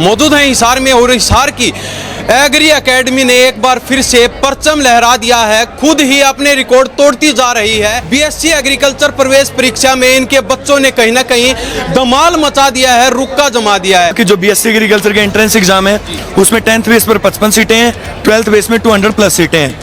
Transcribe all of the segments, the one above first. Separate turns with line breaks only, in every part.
मौजूद है हिसार में और हिसार की एग्री एकेडमी ने एक बार फिर से परचम लहरा दिया है। खुद ही अपने रिकॉर्ड तोड़ती जा रही है। बीएससी एग्रीकल्चर प्रवेश परीक्षा में इनके बच्चों ने कहीं ना कहीं धमाल मचा दिया है, रुक्का जमा दिया है।
कि जो बीएससी एग्रीकल्चर के एंट्रेंस एग्जाम है उसमें 10th बेस पर 55 सीटें हैं, 12th बेस में 200+ सीटें हैं।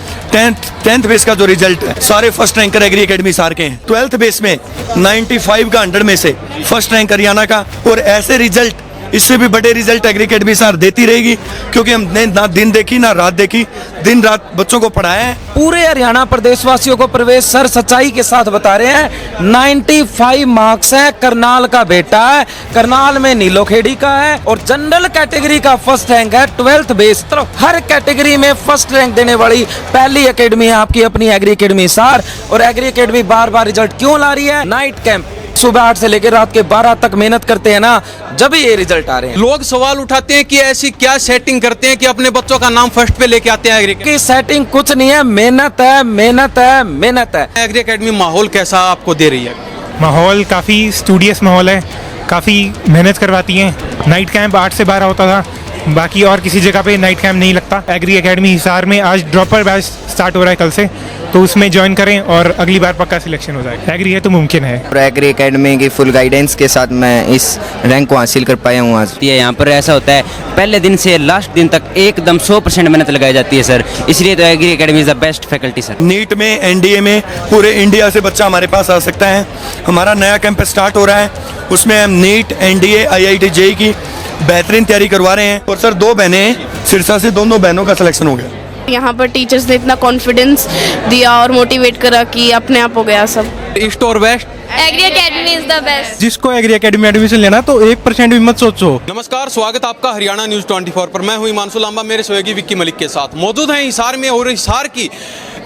10th बेस का जो रिजल्ट है सारे first ranker Agri Academy Hisar के हैं। 12th बेस में 95 का 100 में से फर्स्ट रैंक हरियाणा का, और ऐसे रिजल्ट इससे भी बड़े रिजल्ट एग्री एकेडमी हिसार देती रहेगी, क्योंकि हमने ना दिन देखी ना रात देखी, दिन रात बच्चों को पढ़ाया है।
पूरे हरियाणा प्रदेश वासियों को प्रवेश सर सच्चाई के साथ बता रहे हैं। 95 मार्क्स है, करनाल का बेटा है, करनाल में नीलोखेड़ी का है, और जनरल कैटेगरी का फर्स्ट रैंक है 12th बेस। तो हर कैटेगरी में फर्स्ट रैंक देने वाली पहली एकेडमी है आपकी अपनी एग्री एकेडमी हिसार। और एग्री एकेडमी बार बार रिजल्ट क्यों ला रही है? नाइट कैंप सुबह 8 से लेकर रात के 12 तक मेहनत करते हैं ना, जब ये रिजल्ट आ रहे हैं।
लोग सवाल उठाते हैं कि ऐसी क्या सेटिंग करते हैं कि अपने बच्चों का नाम फर्स्ट पे लेके आते हैं एग्री
की सेटिंग कुछ नहीं है, मेहनत है, मेहनत है, मेहनत है।
एग्री एकेडमी माहौल कैसा आपको दे रही है?
माहौल काफ़ी स्टूडियस माहौल है, काफ़ी मेहनत करवाती हैं। नाइट कैंप 8 से 12 होता था, बाकी और किसी जगह पे नाइट कैंप नहीं लगता। एग्री एकेडमी हिसार में आज ड्रॉपर बैच स्टार्ट हो रहा है कल से, तो उसमें ज्वाइन करें और अगली बार पक्का सिलेक्शन हो जाएगा। एग्री है तो मुमकिन है।
एग्री एकेडमी की फुल गाइडेंस के साथ मैं इस रैंक को हासिल कर पाया हूँ आज।
ये यहाँ पर ऐसा होता है, पहले दिन से लास्ट दिन तक एकदम 100% मेहनत लगाई जाती है सर, इसलिए तो Agri Academy is the best faculty sir.
NEET में, एनडीए में पूरे इंडिया से बच्चा हमारे पास आ सकता है। हमारा नया कैंप स्टार्ट हो रहा है, उसमें हम नीट, एनडीए, आईआईटी, जेईई की बेहतरीन तैयारी करवा रहे हैं। और सर 2 बहनें सिरसा से, दोनों बहनों का सिलेक्शन हो गया।
यहाँ पर टीचर्स ने इतना कॉन्फिडेंस दिया और मोटिवेट करा कि अपने आप हो गया सब।
ईस्ट और west
Agri Academy is the best.
जिसको एग्री एकेडमी में एडमिशन लेना तो 1% भी मत सोचो।
नमस्कार, स्वागत आपका हरियाणा न्यूज 24 पर। मैं हूं हिमांशु लांबा, मेरे सहयोगी विक्की मलिक के साथ। मौजूद हैं हिसार में और हिसार की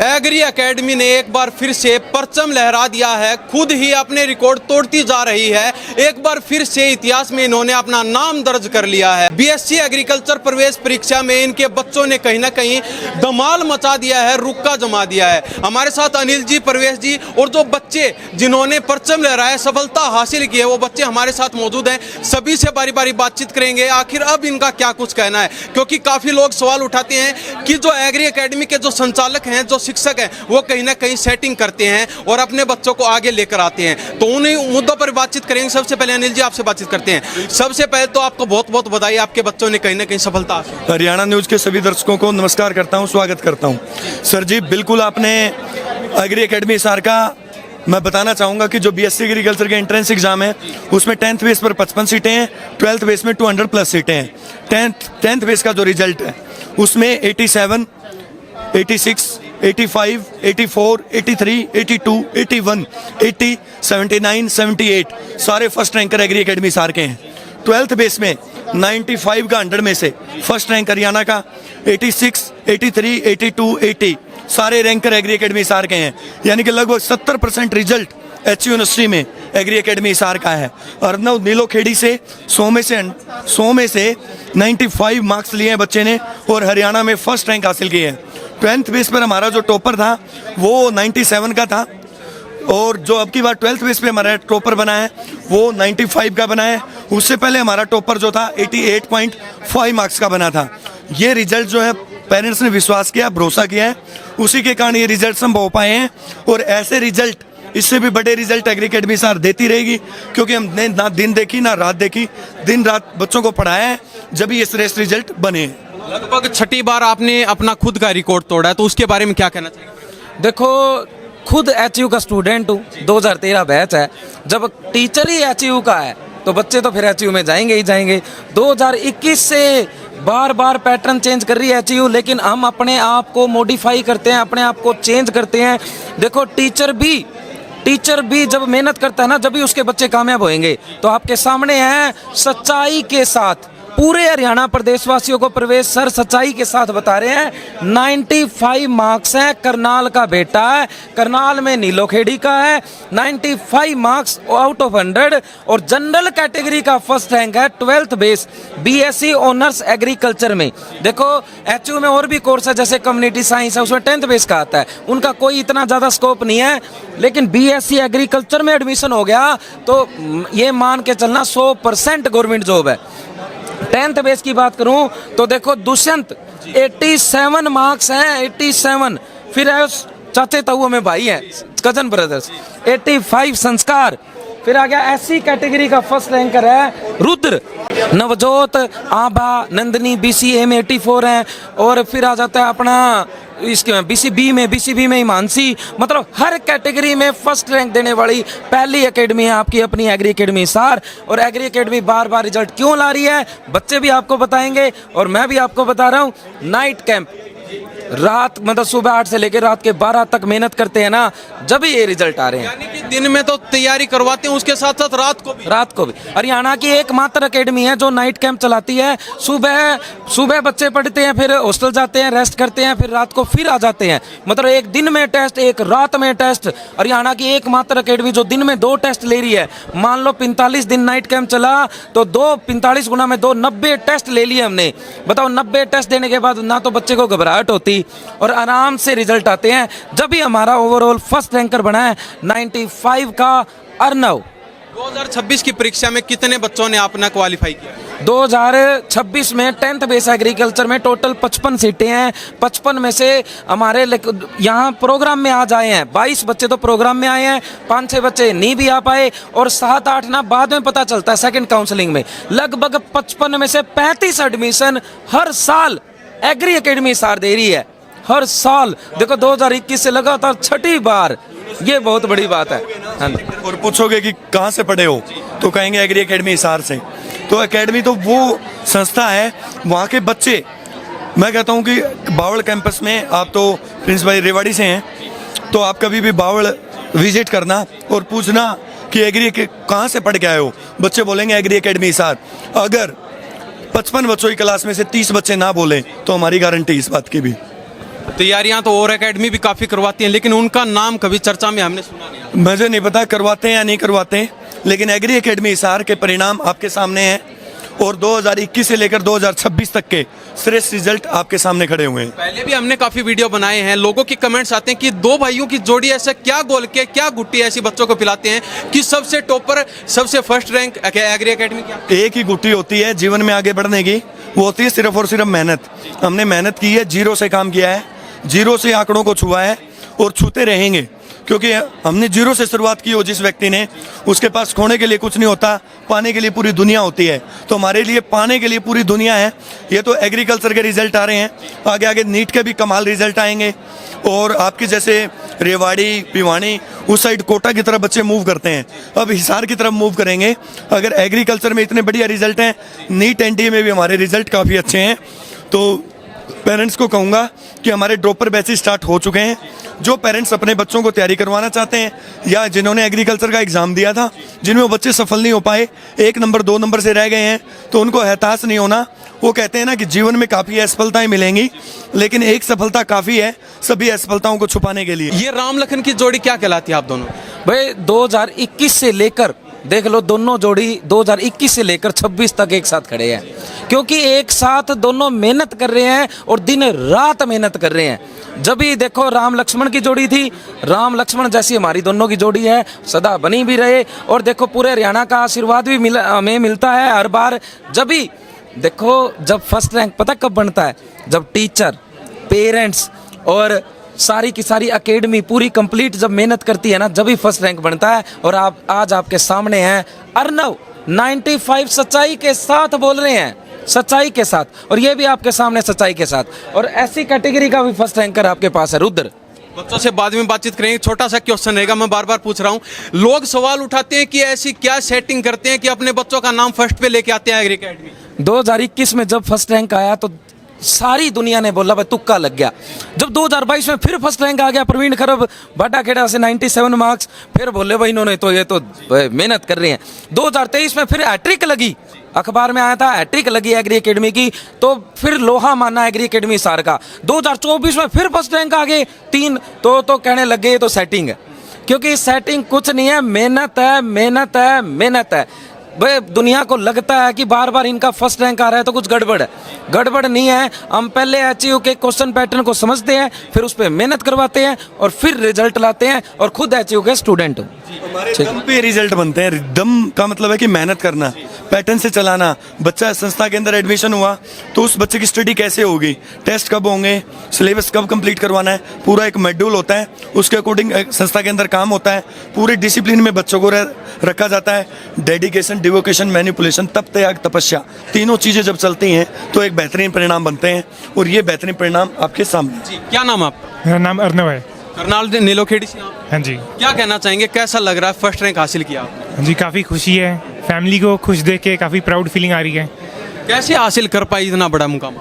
एग्री एकेडमी ने एक बार फिर से परचम लहरा दिया है। खुद ही अपने रिकॉर्ड तोड़ती जा रही है। एक बार फिर से इतिहास में इन्होंने अपना नाम दर्ज कर लिया है। बीएससी एग्रीकल्चर प्रवेश परीक्षा में इनके बच्चों ने कहीं ना कहीं धमाल मचा दिया है, रुक्का जमा दिया है। हमारे साथ अनिल जी, प्रवेश जी और जो बच्चे जिन्होंने परचम लहराया, सफलता हासिल की है, वो बच्चे हमारे साथ मौजूद हैं। सभी से बारी बारी बातचीत करेंगे, आखिर अब इनका क्या कुछ कहना है, क्योंकि काफी लोग सवाल उठाते हैं कि जो एग्री एकेडमी के जो संचालक हैं, जो शिक्षक हैं, वो कहीं ना कहीं सेटिंग करते हैं और अपने बच्चों को आगे लेकर आते हैं। तो उन्हीं मुद्दों पर बातचीत करेंगे। सबसे पहले अनिल जी आपसे बातचीत करते हैं। सबसे पहले तो आपको बहुत बहुत बधाई, आपके बच्चों ने कहीं ना कहीं सफलता हासिल।
हरियाणा न्यूज के सभी दर्शकों को नमस्कार करता हूं, स्वागत करता हूं। सर जी, बिल्कुल आपने एग्री एकेडमी हिसार का मैं बताना चाहूँगा कि जो बीएससी एग्रीकल्चर के एंट्रेंस एग्जाम है उसमें 10th बेस पर 55 सीटें हैं, 12th बेस में 200+ सीटें हैं। 10th बेस का जो रिजल्ट है उसमें 87, 86, 85, 84, 83, 82, 81, 80, 79, 78 सारे first ranker Agri Academy Hisar के हैं। 12th बेस में 95 का 100 में से फर्स्ट रैंक हरियाणा का, 86, 83, 82, 80 सारे रैंकर एग्री एकेडमी हिसार के हैं। यानी कि लगभग 70% रिजल्ट एच यूनिवर्सिटी में एग्री एकेडमी हिसार का है। अर्नव नीलोखेड़ी से 100 में से 95 मार्क्स लिए हैं बच्चे ने और हरियाणा में फर्स्ट रैंक हासिल की है। 10th बेस पर हमारा जो टॉपर था वो 97 का था, और जो अब की बार 12th बेस पे हमारा टॉपर बना है वो 95 का बना है। उससे पहले हमारा टॉपर जो था 88.5 मार्क्स का बना था। ये रिजल्ट जो है पेरेंट्स ने विश्वास किया, भरोसा किया है, उसी के कारण ये रिजल्ट संभव हो पाए हैं। और ऐसे रिजल्ट, इससे भी बड़े रिजल्ट एग्री एकेडमी हिसार देती रहेगी, क्योंकि हमने ना दिन देखी ना रात देखी, दिन रात बच्चों को पढ़ाया है, जब ये श्रेष्ठ रिजल्ट बने।
लगभग 6ठी बार आपने अपना खुद का रिकॉर्ड तोड़ा है, तो उसके बारे में क्या कहना चाहिए?
देखो, खुद एचयू का स्टूडेंट हूँ, 2013 बैच है। जब टीचर ही एचयू का है तो बच्चे तो फिर एचयू में जाएंगे ही जाएंगे। 2021 से बार बार पैटर्न चेंज कर रही है एचयू, लेकिन हम अपने आप को मॉडिफाई करते हैं, अपने आप को चेंज करते हैं। देखो, टीचर भी जब मेहनत करता है ना, जब भी उसके बच्चे कामयाब होंगे। तो आपके सामने है सच्चाई के साथ पूरे हरियाणा प्रदेश वासियों को प्रवेश सर सच्चाई के साथ बता रहे हैं। 95 मार्क्स हैं, करनाल का बेटा है, करनाल में नीलोखेड़ी का है। 95 मार्क्स आउट ऑफ 100 और जनरल कैटेगरी का फर्स्ट रैंक है 12th base BSc honours agriculture में। देखो, एचयू में और भी कोर्स है जैसे कम्युनिटी साइंस है, उसमें 10th बेस का आता है, उनका कोई इतना ज़्यादा स्कोप नहीं है। लेकिन बीएससी एग्रीकल्चर में एडमिशन हो गया तो ये मान के चलना 100% गवर्नमेंट जॉब है। 10th बेस की बात करूं तो देखो दुष्यंत 87 मार्क्स हैं, 87। फिर है उस चाचे ताऊ में भाई हैं, कजन ब्रदर्स, 85 संस्कार। फिर आ गया एससी कैटेगरी का फर्स्ट रैंकर है रुद्र, नवजोत, आभा, नंदनी बीसीए में 84 हैं। और फिर आ जाता है अपना इसके बीसीबी में हिमांशी। मतलब हर कैटेगरी में फर्स्ट रैंक देने वाली पहली एकेडमी है आपकी अपनी एग्री एकेडमी हिसार। और एग्री एकेडमी बार बार रिजल्ट क्यों ला रही है बच्चे भी आपको बताएंगे और मैं भी आपको बता रहा हूँ। नाइट कैंप रात मतलब सुबह 8 से लेकर रात के 12 तक मेहनत करते हैं ना, जब ये रिजल्ट आ रहे हैं।
यानी कि दिन में तो तैयारी करवाते हैं, उसके साथ साथ रात को भी।
हरियाणा की एकमात्र एकेडमी है जो नाइट कैंप चलाती है। सुबह बच्चे पढ़ते हैं, फिर हॉस्टल जाते हैं, रेस्ट करते हैं, फिर रात को फिर आ जाते हैं। मतलब एक दिन में टेस्ट, एक रात में टेस्ट। हरियाणा की एकमात्र एकेडमी जो दिन में 2 टेस्ट ले रही है। मान लो 45 दिन नाइट कैंप चला तो 45 गुना में 2 90 टेस्ट ले लिए हमने। बताओ 90 टेस्ट देने के बाद ना तो बच्चे को घबराहट होती और आराम से रिजल्ट आते हैं। जब भी हमारा ओवरऑल फर्स्ट रैंकर बना है 95 का अर्नव।
2026 की परीक्षा में कितने बच्चों ने अपना क्वालिफाई किया?
2026 में 10th बेस एग्रीकल्चर में टोटल 55 सीटें हैं। 55 में से हमारे यहाँ प्रोग्राम में आज आए हैं 22 बच्चे तो प्रोग्राम में आए हैं, 5-6 बच्चे नहीं भी आ पाए और 7-8 ना बाद में पता चलता है सेकंड काउंसलिंग में। लगभग 55 में से 35 एडमिशन हर साल एग्री एकेडमी हिसार दे रही है, हर साल। देखो 2021 से लगातार 6ठी बार, ये बहुत बड़ी बात है। हाँ जी।
और पूछोगे कि कहाँ से पढ़े हो तो कहेंगे एग्री एकेडमी हिसार से। तो एकेडमी तो वो संस्था है, वहाँ के बच्चे, मैं कहता हूँ कि बावड़ कैंपस में आप तो प्रिंस भाई रेवाड़ी से हैं, तो आप कभी भी बावड़ विजिट करना और पूछना कि एग्री कहाँ से पढ़ के आए हो, बच्चे बोलेंगे एग्री एकेडमी हिसार। अगर 55 बच्चों की क्लास में से 30 बच्चे ना बोले तो हमारी गारंटी इस बात की भी।
तैयारियां तो और एकेडमी भी काफी करवाती हैं, लेकिन उनका नाम कभी चर्चा में हमने सुना नहीं।
मुझे नहीं पता करवाते हैं या नहीं करवाते, लेकिन एग्री एकेडमी हिसार के परिणाम आपके सामने हैं और 2021 से लेकर 2026 तक के श्रेष्ठ रिजल्ट आपके सामने खड़े हुए हैं।
पहले भी हमने काफी वीडियो बनाए हैं, लोगों के कमेंट्स आते हैं कि 2 भाइयों की जोड़ी ऐसा क्या गोल के क्या गुट्टी ऐसी बच्चों को पिलाते हैं कि सबसे टॉपर, सबसे फर्स्ट रैंक एग्री एकेडमी क्या?
एक ही गुट्टी होती है जीवन में आगे बढ़ने की, वो होती है सिर्फ और सिर्फ मेहनत। हमने मेहनत की है, जीरो से काम किया है, जीरो से आंकड़ों को छुआ है और छूते रहेंगे, क्योंकि हमने जीरो से शुरुआत की हो। जिस व्यक्ति ने, उसके पास खोने के लिए कुछ नहीं होता, पाने के लिए पूरी दुनिया होती है। तो हमारे लिए पाने के लिए पूरी दुनिया है। ये तो एग्रीकल्चर के रिजल्ट आ रहे हैं, आगे आगे नीट के भी कमाल रिजल्ट आएंगे। और आपकी जैसे रेवाड़ी, भिवानी, उस साइड कोटा की तरफ बच्चे मूव करते हैं, अब हिसार की तरफ मूव करेंगे। अगर एग्रीकल्चर में इतने बढ़िया रिजल्ट हैं, नीट एनडीए में भी हमारे रिजल्ट काफ़ी अच्छे हैं। तो पेरेंट्स को कहूँगा कि हमारे ड्रॉपर बैचेस स्टार्ट हो चुके हैं। जो पेरेंट्स अपने बच्चों को तैयारी करवाना चाहते हैं या जिन्होंने एग्रीकल्चर का एग्ज़ाम दिया था, जिनमें वो बच्चे सफल नहीं हो पाए, 1 नंबर 2 नंबर से रह गए हैं, तो उनको हताश नहीं होना। वो कहते हैं ना कि जीवन में काफ़ी असफलताएं मिलेंगी, लेकिन एक सफलता काफ़ी है सभी असफलताओं को छुपाने के लिए।
ये राम लखन की जोड़ी क्या कहलाती है आप दोनों?
भाई 2021 से लेकर देख लो, दोनों जोड़ी 2021 से लेकर 26 तक एक साथ खड़े हैं, क्योंकि एक साथ दोनों मेहनत कर रहे हैं और दिन रात मेहनत कर रहे हैं। जब भी देखो राम लक्ष्मण की जोड़ी थी, राम लक्ष्मण जैसी हमारी दोनों की जोड़ी है, सदा बनी भी रहे। और देखो पूरे हरियाणा का आशीर्वाद भी हमें मिलता है हर बार। जब भी देखो, जब फर्स्ट रैंक पता कब बनता है, जब टीचर, पेरेंट्स और सारी की सारी एकेडमी पूरी कंप्लीट जब मेहनत करती है ना, जब भी फर्स्ट रैंक बनता है। और आप आज आपके सामने हैं अर्नव, 95 सच्चाई के साथ बोल रहे हैं, सच्चाई के साथ, और ये भी आपके सामने सच्चाई के साथ। और ऐसी कैटेगरी का भी फर्स्ट रैंकर आपके पास है रुद्र।
बच्चों से बाद में बातचीत करेंगे। छोटा सा क्वेश्चन रहेगा, मैं बार बार पूछ रहा हूँ। लोग सवाल उठाते हैं कि ऐसी क्या सेटिंग करते हैं कि अपने बच्चों का नाम फर्स्ट पे लेके आते हैं एग्री एकेडमी?
2021 में जब फर्स्ट रैंक आया तो सारी दुनिया ने बोला भाई तुक्का लग गया। जब 2022 में फिर फर्स्ट रैंक आ गया प्रवीण खरब बाटाखेड़ा से 97 मार्क्स, फिर बोले भाई इन्होंने तो ये तो मेहनत कर रहे हैं। 2023 में फिर हैट्रिक लगी, अखबार में आया था हैट्रिक लगी एग्री एकेडमी की, तो फिर लोहा माना एग्री एकेडमी हिसार का। 2024 में फिर फर्स्ट रैंक आ गए 3, तो कहने लग गए ये तो सेटिंग है, क्योंकि सेटिंग कुछ नहीं है, मेहनत है, मेहनत है, मेहनत है। भाई दुनिया को लगता है कि बार बार इनका फर्स्ट रैंक आ रहा है तो कुछ गड़बड़ है, गड़बड़ नहीं है। हम पहले एचयू के क्वेश्चन पैटर्न को समझते हैं, फिर उस पर मेहनत करवाते हैं और फिर रिजल्ट लाते हैं, और खुद एचयू के स्टूडेंट हूँ।
हमारे दम पे रिजल्ट बनते हैं। दम का मतलब है कि मेहनत करना। पैटर्न से चलाना, बच्चा संस्था के अंदर एडमिशन हुआ तो उस बच्चे की स्टडी कैसे होगी, टेस्ट कब होंगे, सिलेबस कब कंप्लीट करवाना है, पूरा एक शेड्यूल होता है, उसके अकॉर्डिंग संस्था के अंदर काम होता है, पूरे डिसिप्लिन में बच्चों को रखा जाता है। डेडिकेशन, डिवोकेशन, मैनिपुलेशन, तप, त्याग, तपस्या, तीनों चीज़ें जब चलती हैं तो एक बेहतरीन परिणाम बनते हैं और ये बेहतरीन परिणाम आपके सामने।
जी, क्या नाम है आपका?
मेरा नाम अर्नव है।
करनाल से नीलोखेड़ी से आप?
हाँ जी।
क्या कहना चाहेंगे, कैसा लग रहा है फर्स्ट रैंक हासिल किया आपने?
हाँ जी, काफ़ी खुशी है, फैमिली को खुश देख के काफ़ी प्राउड फीलिंग आ रही है।
कैसे हासिल कर पाई इतना बड़ा मुकाम?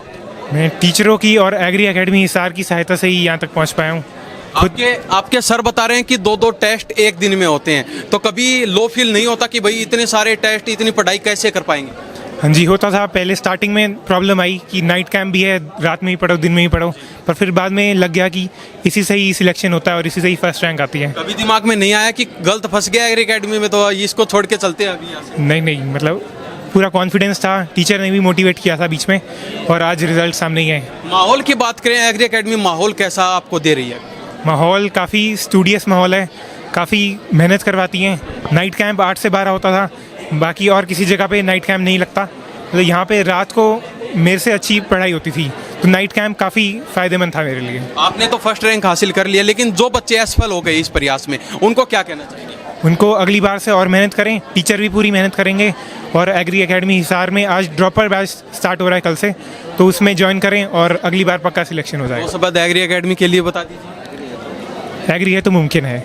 मैं टीचरों की और एग्री एकेडमी हिसार की सहायता से ही यहाँ तक पहुँच पाया हूँ।
आपके सर बता रहे हैं कि दो टेस्ट एक दिन में होते हैं, तो कभी लो फील नहीं होता कि भाई इतने सारे टेस्ट, इतनी पढ़ाई कैसे कर पाएंगे?
हाँ जी, होता था पहले, स्टार्टिंग में प्रॉब्लम आई कि नाइट कैंप भी है, रात में ही पढ़ो दिन में ही पढ़ो, पर फिर बाद में लग गया कि इसी से ही सिलेक्शन होता है और इसी से ही फर्स्ट रैंक आती है।
कभी दिमाग में नहीं आया कि गलत फंस गया एग्री एकेडमी में तो इसको छोड़ के चलते हैं अभी यहाँ से?
नहीं, मतलब पूरा कॉन्फिडेंस था, टीचर ने भी मोटिवेट किया था बीच में और आज रिजल्ट सामने ही है।
माहौल की बात करें, एग्री एकेडमी माहौल कैसा आपको दे रही है?
माहौल काफ़ी स्टूडियस माहौल है, काफ़ी मेहनत करवाती हैं। नाइट कैंप 8 से 12 होता था, बाकी और किसी जगह पे नाइट कैंप नहीं लगता, तो यहाँ पे रात को मेरे से अच्छी पढ़ाई होती थी, तो नाइट कैंप काफ़ी फ़ायदेमंद था मेरे लिए।
आपने तो फर्स्ट रैंक हासिल कर लिया, लेकिन जो बच्चे असफल हो गए इस प्रयास में, उनको क्या कहना चाहिए?
उनको अगली बार से और मेहनत करें, टीचर भी पूरी मेहनत करेंगे और एग्री एकेडमी हिसार में आज ड्रॉपर बैच स्टार्ट हो रहा है कल से, तो उसमें ज्वाइन करें और अगली बार पक्का सिलेक्शन हो जाए।
वो सब बात एग्री एकेडमी के लिए बता दीजिए।
एग्री है तो मुमकिन है।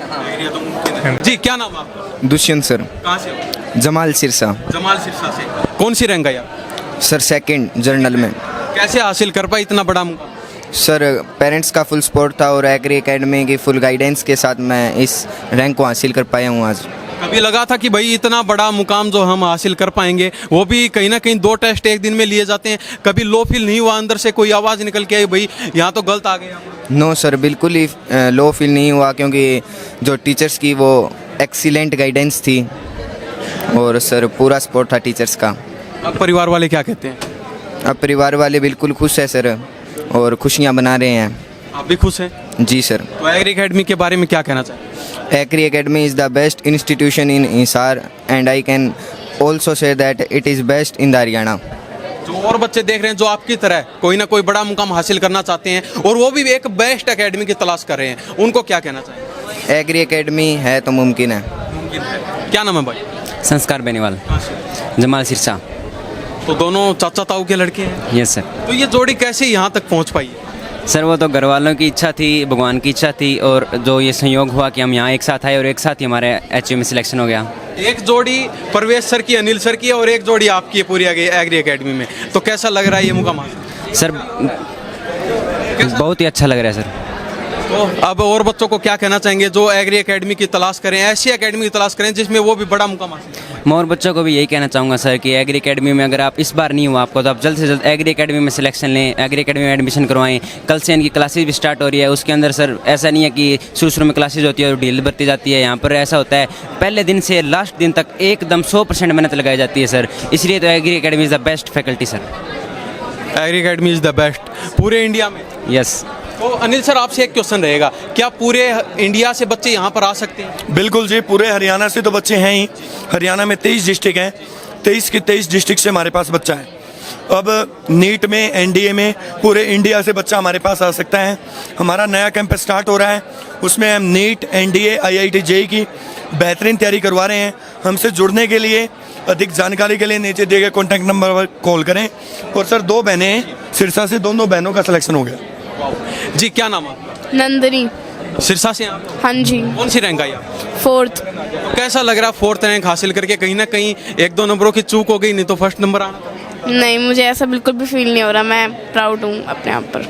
जी, क्या नाम है आपका?
दुष्यंत सर।
कहाँ से हो?
जमाल सिरसा।
जमाल सिरसा से। कौन सी रैंक आई आप?
सर सेकंड जर्नल में।
कैसे हासिल कर पाए इतना बड़ा मुकाम?
सर पेरेंट्स का फुल सपोर्ट था और एग्री एकेडमी की फुल गाइडेंस के साथ मैं इस रैंक को हासिल कर पाया हूँ आज।
कभी लगा था कि भाई इतना बड़ा मुकाम जो हम हासिल कर पाएंगे, वो भी कहीं ना कहीं 2 टेस्ट एक दिन में लिए जाते हैं, कभी लो फील नहीं हुआ, अंदर से कोई आवाज़ निकल के आई भाई यहाँ तो गलत आ गया?
नो सर, बिल्कुल ही लो फील नहीं हुआ, क्योंकि जो टीचर्स की वो एक्सीलेंट गाइडेंस थी और सर पूरा सपोर्ट था टीचर्स का।
अब परिवार वाले क्या कहते हैं?
अब परिवार वाले बिल्कुल खुश है सर और खुशियाँ मना रहे हैं।
आप भी खुश हैं?
जी सर।
तो एग्री एकेडमी के बारे में क्या कहना चाहिए?
Agri Academy is the best institution in Hisar and I can also say that it is best in the Haryana.
जो और बच्चे देख रहे हैं जो आपकी तरह कोई ना कोई बड़ा मुकाम हासिल करना चाहते हैं और वो भी एक बेस्ट एकेडमी की तलाश कर रहे हैं, उनको क्या कहना चाहिए?
Agri Academy है तो मुमकिन है।
मुमकिन है। क्या नाम है भाई?
संस्कार बेनीवाल। जमाल सिरसा।
तो दोनों चाचा ताऊ के लड़के हैं?
Yes sir.
तो ये जोड़ी कैसे यहाँ तक पहुँच पाई है?
सर वो तो घर वालों की इच्छा थी, भगवान की इच्छा थी और जो ये संयोग हुआ कि हम यहाँ एक साथ आए और एक साथ ही हमारे एचयू में सिलेक्शन हो गया। एक
जोड़ी परवेश सर की, अनिल सर की और एक जोड़ी आपकी है पूरी एग्री एकेडमी में, तो कैसा लग रहा है ये मुकाम?
सर बहुत ही अच्छा लग रहा है सर।
तो अब और बच्चों को क्या कहना चाहेंगे जो एग्री एकेडमी की तलाश करें, ऐसी एकेडमी की तलाश करें जिसमें वो भी बड़ा मुकाम हासिल करें?
मैं और बच्चों को भी यही कहना चाहूँगा सर कि एग्री एकेडमी में अगर आप इस बार नहीं हुआ आपको, तो आप जल्द से जल्द एग्री एकेडमी में सिलेक्शन लें, एग्री एकेडमी में एडमिशन करवाएं। कल से इनकी क्लासेस भी स्टार्ट हो रही है, उसके अंदर सर ऐसा नहीं है कि शुरू में क्लासेज होती है और ढील बरती जाती है। यहाँ पर ऐसा होता है पहले दिन से लास्ट दिन तक एकदम 100% मेहनत लगाई जाती है सर, इसलिए तो Agri Academy is the best faculty sir.
Agri Academy is the best पूरे इंडिया में?
यस।
तो अनिल सर आपसे एक क्वेश्चन रहेगा, क्या पूरे इंडिया से बच्चे यहाँ पर आ सकते हैं?
बिल्कुल जी, पूरे हरियाणा से तो बच्चे हैं ही। हरियाणा में 23 डिस्ट्रिक्ट हैं, 23 के 23 डिस्ट्रिक्ट से हमारे पास बच्चा है। अब नीट में, एनडीए में पूरे इंडिया से बच्चा हमारे पास आ सकता है। हमारा नया कैंप स्टार्ट हो रहा है, उसमें हम नीट, एनडीए, आईआईटी, जेईई की बेहतरीन तैयारी करवा रहे हैं। हमसे जुड़ने के लिए, अधिक जानकारी के लिए नीचे दिए गए कॉन्टैक्ट नंबर पर कॉल करें। और सर 2 बहनें हैं सिरसा से, दोनों बहनों का सिलेक्शन हो गया।
जी, क्या नाम है आपका?
नंदनी।
सिरसा से आप?
हाँ जी।
कौन सी रैंक आई आप?
4th।
तो कैसा लग रहा है 4th रैंक हासिल करके? कहीं ना कहीं 1-2 नंबरों की चूक हो गई, नहीं तो फर्स्ट नंबर आना था।
नहीं, मुझे ऐसा बिल्कुल भी फील नहीं हो रहा, मैं प्राउड हूँ अपने आप पर।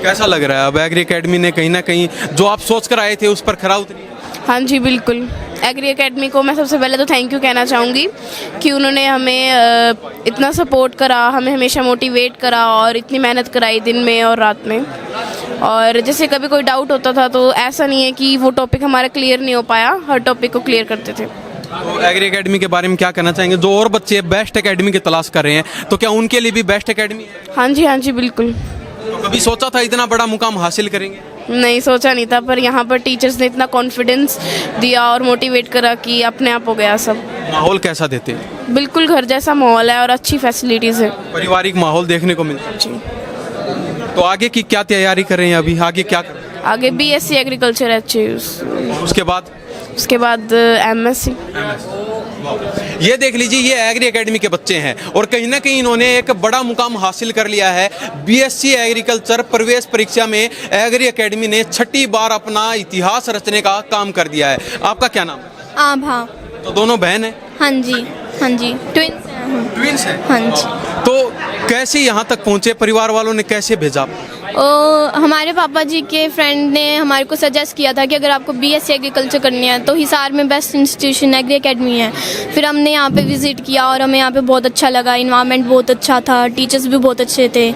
कैसा लग रहा है अब एग्री एकेडमी ने कहीं ना कहीं जो आप सोच कर आए थे उस पर खरा उतरी?
हाँ जी बिल्कुल। एग्री एकेडमी को मैं सबसे पहले तो थैंक यू कहना चाहूँगी कि उन्होंने हमें इतना सपोर्ट करा, हमें हमेशा मोटिवेट करा और इतनी मेहनत कराई दिन में और रात में। और जैसे कभी कोई डाउट होता था तो ऐसा नहीं है कि वो टॉपिक हमारा क्लियर नहीं हो पाया, हर टॉपिक को क्लियर करते थे।
तो एग्री एकेडमी के बारे में क्या कहना चाहेंगे? जो और बच्चे बेस्ट एकेडमी की तलाश कर रहे हैं, तो क्या उनके लिए भी बेस्ट एकेडमी है?
हाँ जी बिल्कुल।
तो कभी सोचा था इतना बड़ा मुकाम हासिल करेंगे?
नहीं सोचा नहीं था, पर यहाँ पर टीचर्स ने इतना कॉन्फिडेंस दिया और मोटिवेट करा कि अपने आप हो गया सब।
माहौल कैसा देते हैं?
बिल्कुल घर जैसा माहौल है और अच्छी फैसिलिटीज़ है।
पारिवारिक माहौल देखने को मिलता है।
जी।
तो आगे की क्या तैयारी कर रहे हैं अभी? आगे क्या कर रहे
आगे BSc एग्रीकल्चर है,
हैं? उसके बाद
उसके बाद MSc।
ये देख लीजिए, ये एग्री एकेडमी के बच्चे हैं और कहीं ना कहीं इन्होंने एक बड़ा मुकाम हासिल कर लिया है। BSc एग्रीकल्चर प्रवेश परीक्षा में एग्री एकेडमी ने 6ठी बार अपना इतिहास रचने का काम कर दिया है। आपका क्या नाम है?
आभा।
तो दोनों बहन हैं?
हाँ जी, हाँ जी, ट्विंस हैं हम।
ट्विंस हैं?
हाँ जी।
तो कैसे यहाँ तक पहुँचे? परिवार वालों ने कैसे भेजा?
हमारे पापा जी के फ्रेंड ने हमारे को सजेस्ट किया था कि अगर आपको BSc एग्रीकल्चर करनी है तो हिसार में बेस्ट इंस्टीट्यूशन एग्री एकेडमी है। फिर हमने यहाँ पे विज़िट किया और हमें यहाँ पे बहुत अच्छा लगा, इन्वायरमेंट बहुत अच्छा था, टीचर्स भी बहुत अच्छे थे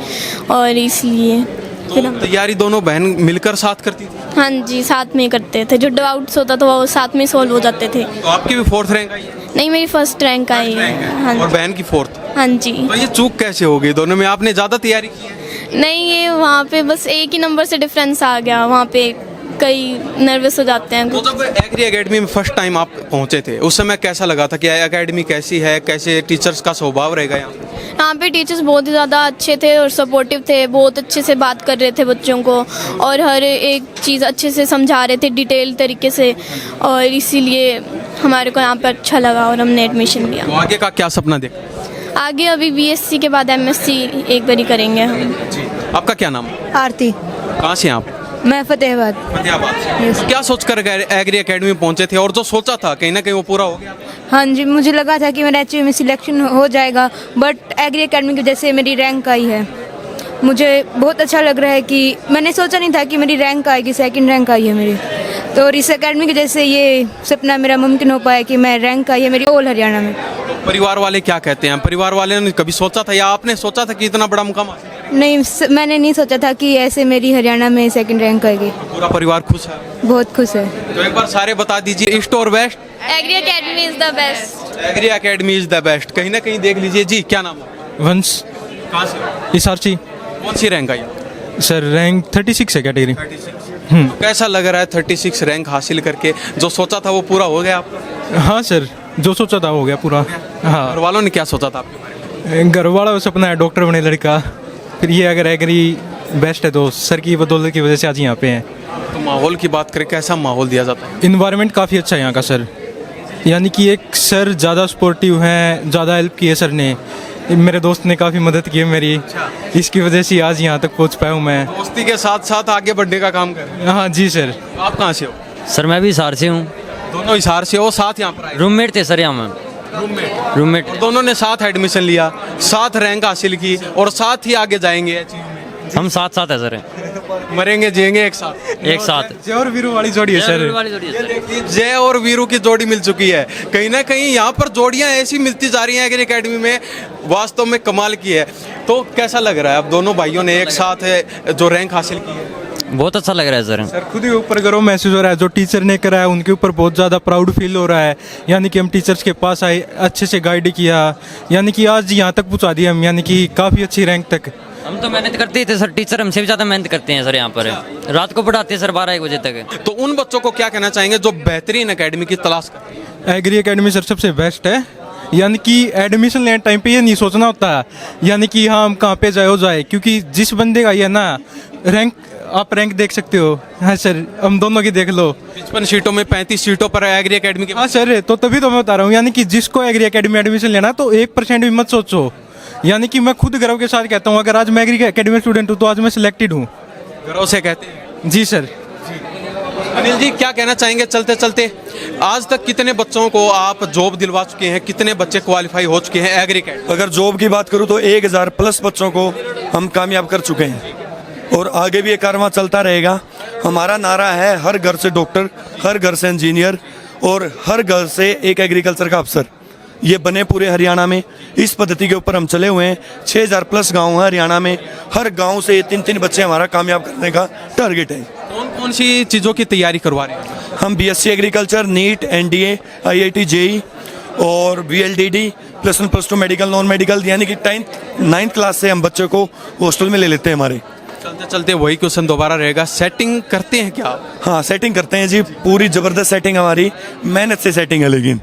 और इसलिए फिर हम
तैयारी दोनों बहन मिलकर साथ करती थी?
हाँ जी, साथ में ही करते थे। जो डाउट्स होता था वो साथ में सॉल्व हो जाते थे।
तो आपकी भी 4th रैंक आई है?
नहीं, मेरी फर्स्ट रैंक आई है। हाँ
और
जी,
बहन की 4th?
हाँ जी।
तो ये चूक कैसे हो गई दोनों में? आपने ज़्यादा तैयारी की है?
नहीं, ये वहाँ पे बस एक ही नंबर से डिफरेंस आ गया। वहाँ पे कई नर्वस हो जाते हैं।
तो जब एग्री एकेडमी में फर्स्ट टाइम आप पहुंचे थे उस समय कैसा लगा था कि एकेडमी कैसी है, कैसे टीचर्स का स्वभाव रहेगा यहाँ?
यहाँ पे टीचर्स बहुत ही ज़्यादा अच्छे थे और सपोर्टिव थे, बहुत अच्छे से बात कर रहे थे बच्चों को और हर एक चीज़ अच्छे से समझा रहे थे डिटेल तरीके से, और इसीलिए हमारे को यहाँ पे अच्छा लगा और हमने एडमिशन लिया।
तो आगे का क्या सपना देखा?
आगे अभी BSc के बाद MSc एक बारी करेंगे हम।
आपका क्या नाम है?
आरती।
कहाँ से हैं आप?
मैं फतेहाबाद।
फतेहाबाद से। तो क्या सोचकर एग्री एकेडमी में पहुंचे थे और जो सोचा था कहीं ना कहीं वो पूरा हो गया?
हाँ जी, मुझे लगा था कि मेरा HU में सिलेक्शन हो जाएगा, बट एग्री एकेडमी की वजह से मेरी रैंक आई है। मुझे बहुत अच्छा लग रहा है कि मैंने सोचा नहीं था कि मेरी रैंक आएगी, 2nd रैंक आई है मेरी। तो इस एकेडमी की वजह से ये सपना मेरा मुमकिन हो पाया कि मैं रैंक आई है मेरी ऑल हरियाणा में।
परिवार वाले क्या कहते हैं? परिवार वाले ने कभी सोचा था या आपने सोचा था कि इतना बड़ा मुकाम हासिल करेंगे?
नहीं, मैंने नहीं सोचा था कि ऐसे मेरी हरियाणा में 2nd रैंक आएगी।
पूरा परिवार खुश है?
बहुत खुश है।
तो एक बार सारे बता दीजिए, ईस्ट और west?
Agri Academy is the best.
Agri Academy is the best. कहीं ना कहीं देख लीजिए। जी, क्या नाम है?
वंश।
कहाँ से?
इसारची।
कौन सी रैंक आई?
सर रैंक 36 है कैटेगरी।
तो कैसा लग रहा है 36 रैंक हासिल करके? जो सोचा था वो पूरा हो गया आपका?
हाँ सर, जो सोचा था हो गया पूरा। हाँ,
घर वालों ने क्या सोचा था आपके बारे में?
घर वाला सपना है डॉक्टर बने लड़का, फिर ये अगर एग्री बेस्ट है तो सर की बदौलत की वजह से आज यहाँ पे हैं।
तो माहौल की बात करें, कैसा माहौल दिया जाता है?
इन्वायरमेंट काफ़ी अच्छा है यहाँ का सर, यानी कि एक सर ज़्यादा सपोर्टिव हैं, ज़्यादा हेल्प की है सर ने। मेरे दोस्त ने काफ़ी मदद की है मेरी, इसकी वजह से आज यहाँ तक पहुँच पाया हूँ मैं।
दोस्ती के साथ साथ आगे बढ़ने का काम कर रहे हैं।
हाँ जी सर।
आप कहाँ से हो?
सर मैं भी हिसार से हूँ।
दोनों हिसार से हो, साथ यहाँ पर आए?
रूममेट थे सर यहाँ में। रूममेट।
दोनों ने साथ एडमिशन लिया, साथ रैंक हासिल की और साथ ही आगे जाएंगे।
हम साथ साथ है सर,
मरेंगे जिएंगे एक साथ।
एक साथ।
जय और वीरू वाली जोड़ी है सर।
जय और वीरू की जोड़ी मिल चुकी है। कहीं ना कहीं यहाँ पर जोड़ियाँ ऐसी मिलती जा रही हैं एग्री एकेडमी में, वास्तव में कमाल की है। तो कैसा लग रहा है अब दोनों भाइयों ने एक साथ जो रैंक हासिल की है?
बहुत अच्छा लग रहा है सर।
सर खुद ही ऊपर गर्व महसूस हो रहा है, जो टीचर ने करा है उनके ऊपर बहुत ज़्यादा प्राउड फील हो रहा है। यानी कि हम टीचर्स के पास आए, अच्छे से गाइड किया, यानी कि आज यहाँ तक पहुँचा दिया हम, यानी कि काफ़ी अच्छी रैंक तक।
हम तो मेहनत करते ही थे सर, टीचर हमसे भी ज़्यादा मेहनत करते हैं सर यहाँ पर। रात को पढ़ाते हैं सर 12-1 बजे तक।
तो उन बच्चों को क्या कहना चाहेंगे जो बेहतरीन एकेडमी की तलाश करते हैं?
एग्री एकेडमी सर सबसे बेस्ट है, यानी कि एडमिशन लेने टाइम पे ये नहीं सोचना होता यानी कि हाँ हम कहाँ पे जाए हो जाए, क्योंकि जिस बंदे का ये ना रैंक, आप रैंक देख सकते हो। हाँ सर, हम दोनों की देख लो।
55 सीटों में 35 सीटों पर एग्री एकेडमी के।
हाँ सर, तो तभी तो मैं बता रहा हूँ, यानी कि जिसको एग्री एकेडमी एडमिशन लेना तो 1% भी मत सोचो। यानी कि मैं खुद गर्व के साथ कहता हूँ, अगर आज मैं एग्री एकेडमी स्टूडेंट हूँ तो आज मैं सिलेक्टेड हूँ।
गर्व से कहते हैं?
जी सर।
अनिल जी, क्या कहना चाहेंगे चलते चलते? आज तक कितने बच्चों को आप जॉब दिलवा चुके हैं? कितने बच्चे क्वालिफाई हो चुके हैं एग्री एकेडमी?
अगर जॉब की बात करूँ तो 1000 प्लस बच्चों को हम कामयाब कर चुके हैं और आगे भी ये कारवां चलता रहेगा। हमारा नारा है हर घर से डॉक्टर, हर घर से इंजीनियर और हर घर से एक एग्रीकल्चर का अफसर। ये बने पूरे हरियाणा में। इस पद्धति के ऊपर हम चले हुए हैं। 6000 प्लस गांव हैं हरियाणा में, हर गांव से 3-3 बच्चे हमारा कामयाब करने का टारगेट है।
कौन कौन सी चीज़ों की तैयारी करवा रहे हैं?
हम BSc agriculture, NEET, NDA, IIT JEE और VLDD, +1 +2 मेडिकल, नॉन मेडिकल, यानी कि 9th क्लास से हम बच्चों को हॉस्टल में ले लेते हैं हमारे।
चलते चलते वही क्वेश्चन दोबारा रहेगा, सेटिंग करते हैं क्या?
हाँ सेटिंग करते हैं जी, पूरी ज़बरदस्त सेटिंग हमारी, मेहनत से सेटिंग है, लेकिन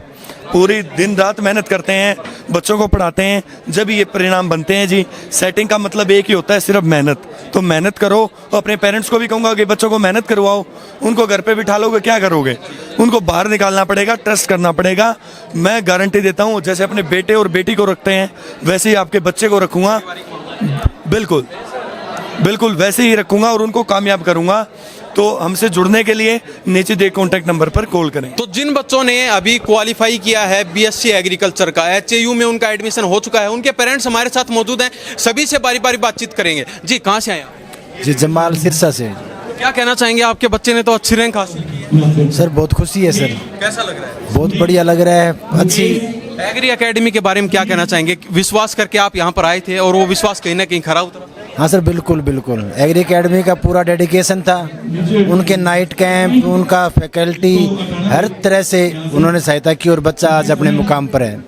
पूरी दिन रात मेहनत करते हैं, बच्चों को पढ़ाते हैं, जब ये परिणाम बनते हैं जी। सेटिंग का मतलब एक ही होता है, सिर्फ मेहनत। तो मेहनत करो, और अपने पेरेंट्स को भी कहूँगा कि बच्चों को मेहनत करवाओ। उनको घर पे बिठा लोगे क्या करोगे, उनको बाहर निकालना पड़ेगा, ट्रस्ट करना पड़ेगा। मैं गारंटी देता हूँ, जैसे अपने बेटे और बेटी को रखते हैं वैसे ही आपके बच्चे को रखूँगा, बिल्कुल बिल्कुल वैसे ही रखूँगा और उनको कामयाब करूँगा। तो हमसे जुड़ने के लिए नीचे दिए कॉन्टैक्ट नंबर पर कॉल करें।
तो जिन बच्चों ने अभी क्वालिफाई किया है बीएससी एग्रीकल्चर का, एचएयू में उनका एडमिशन हो चुका है, उनके पेरेंट्स हमारे साथ मौजूद हैं, सभी से बारी बारी बातचीत करेंगे। जी कहाँ से आए आप?
जी जमाल सिरसा से।
क्या कहना चाहेंगे, आपके बच्चे ने तो अच्छी रैंक हासिल की है।
सर बहुत खुशी है सर,
कैसा लग रहा है?
बहुत बढ़िया लग रहा है। अच्छी
एग्री एकेडमी के बारे में क्या कहना चाहेंगे? विश्वास करके आप यहाँ पर आए थे और वो विश्वास कहीं ना कहीं खरा उतरा?
हाँ सर बिल्कुल बिल्कुल, एग्री एकेडमी का पूरा डेडिकेशन था, उनके नाइट कैंप, उनका फैकल्टी, हर तरह से उन्होंने सहायता की और बच्चा आज अपने मुकाम पर है।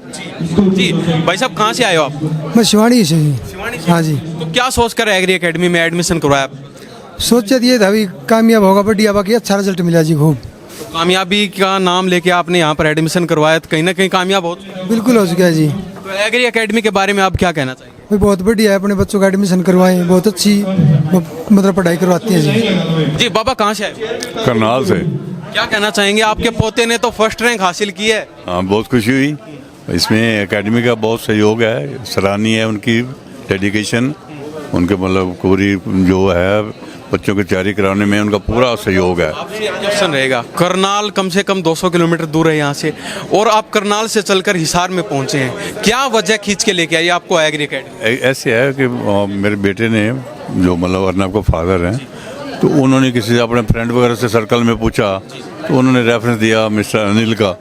जी भाई साहब कहाँ से आए हो आप?
मैं शिवानी से जी। हाँ जी।
तो क्या सोच कर एग्री एकेडमी में एडमिशन करवाया आप?
सोचा दिए था अभी कामयाब होगा, बढ़िया, बाकी अच्छा रिजल्ट मिला जी खूब।
तो कामयाबी का नाम लेके आपने यहाँ पर एडमिशन करवाया, तो कहीं ना कहीं कामयाब हो चुका है।
बिल्कुल हो चुका है जी।
तो एग्री एकेडमी के बारे में आप क्या कहना चाहिए?
भाई बहुत बढ़िया है, अपने बच्चों का एडमिशन करवाएं, बहुत अच्छी मतलब पढ़ाई करवाती है जी।
जी बाबा कहाँ से आए?
करनाल से।
क्या कहना चाहेंगे, आपके पोते ने तो फर्स्ट रैंक हासिल की है?
हाँ बहुत खुशी हुई, इसमें एकेडमी का बहुत सहयोग है, सराहनीय है उनकी डेडिकेशन, उनके मतलब पूरी जो है बच्चों की तैयारी कराने में उनका पूरा सहयोग है।
क्वेश्चन रहेगा, करनाल कम से कम 200 किलोमीटर दूर है यहाँ से, और आप करनाल से चलकर हिसार में पहुँचे हैं, क्या वजह खींच के लेके आई आपको एग्री एकेडमी?
ऐसे है कि मेरे बेटे ने, जो मतलब अर्नब का फादर हैं, तो उन्होंने किसी अपने फ्रेंड वगैरह से सर्कल में पूछा, तो उन्होंने रेफरेंस दिया मिस्टर अनिल का,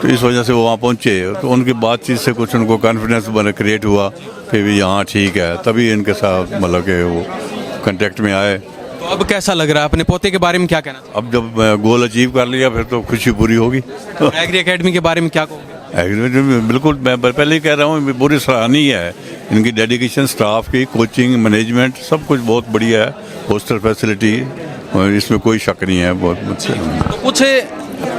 तो इस वजह से वो वहाँ पहुँचे। तो उनकी बातचीत से कुछ उनको कॉन्फिडेंस बना क्रिएट हुआ कि भी यहाँ ठीक है, तभी इनके साथ मतलब कि वो कांटेक्ट में आए।
तो अब कैसा लग रहा है, अपने पोते के बारे में क्या कहना?
अब जब गोल अचीव कर लिया फिर तो खुशी पूरी होगी।
एग्री एकेडमी के बारे में क्या कहोगे?
एग्री बिल्कुल, मैं पहले ही कह रहा हूँ, पूरी सराहनीय है इनकी डेडिकेशन, स्टाफ की, कोचिंग, मैनेजमेंट, सब कुछ बहुत बढ़िया है, हॉस्टल फैसिलिटी, इसमें कोई शक नहीं है, बहुत अच्छे।
तो कुछ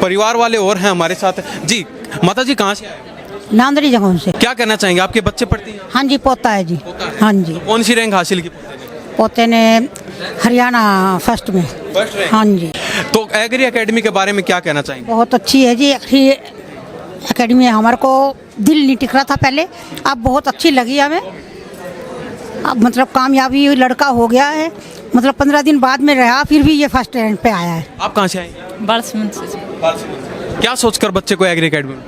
परिवार वाले और हैं हमारे साथ। जी माता जी कहाँ से आए?
नांदरी जगह से।
क्या कहना चाहेंगे, आपके बच्चे पढ़ते हैं?
हाँ जी पोता है जी। हाँ जी।
कौन सी रैंक हासिल की?
पोते ने हरियाणा फर्स्ट में।
First rank.
हाँ जी।
तो एग्री एकेडमी के बारे में क्या कहना चाहेंगे?
बहुत अच्छी है जी एग्री एकेडमी, हमारे को दिल नहीं टिक रहा था पहले, अब बहुत अच्छी लगी हमें। अब मतलब कामयाबी लड़का हो गया है, मतलब 15 दिन बाद में रहा, फिर भी ये फर्स्ट रैंक पे आया है।
आप कहाँ से आए?
बालसमंद से।
क्या सोचकर बच्चे को एग्री एकेडमी में?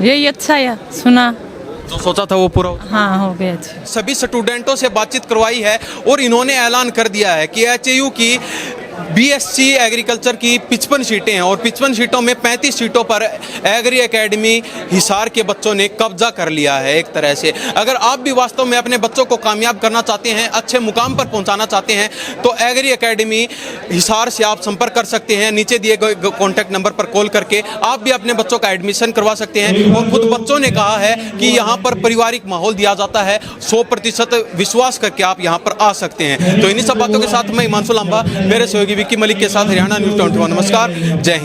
यही अच्छा है, सुना
जो सोचा था वो पूरा हो?
हाँ हो गया जी।
सभी स्टूडेंटों से बातचीत करवाई है और इन्होंने ऐलान कर दिया है कि एचएयू की बीएससी एग्रीकल्चर की 55 सीटें हैं और 55 सीटों में 35 सीटों पर एग्री एकेडमी हिसार के बच्चों ने कब्जा कर लिया है एक तरह से। अगर आप भी वास्तव में अपने बच्चों को कामयाब करना चाहते हैं, अच्छे मुकाम पर पहुंचाना चाहते हैं, तो एग्री एकेडमी हिसार से आप संपर्क कर सकते हैं। नीचे दिए गए कॉन्टैक्ट नंबर पर कॉल करके आप भी अपने बच्चों का एडमिशन करवा सकते हैं। और खुद बच्चों ने कहा है कि यहाँ पर पारिवारिक माहौल दिया जाता है, 100% विश्वास करके आप यहाँ पर आ सकते हैं। तो इन्हीं सब बातों के साथ मैं हिमांशु लांबा, मेरे सहयोगी विक्की मलिक के साथ हरियाणा न्यूज़ 21। नमस्कार, जय हिंद।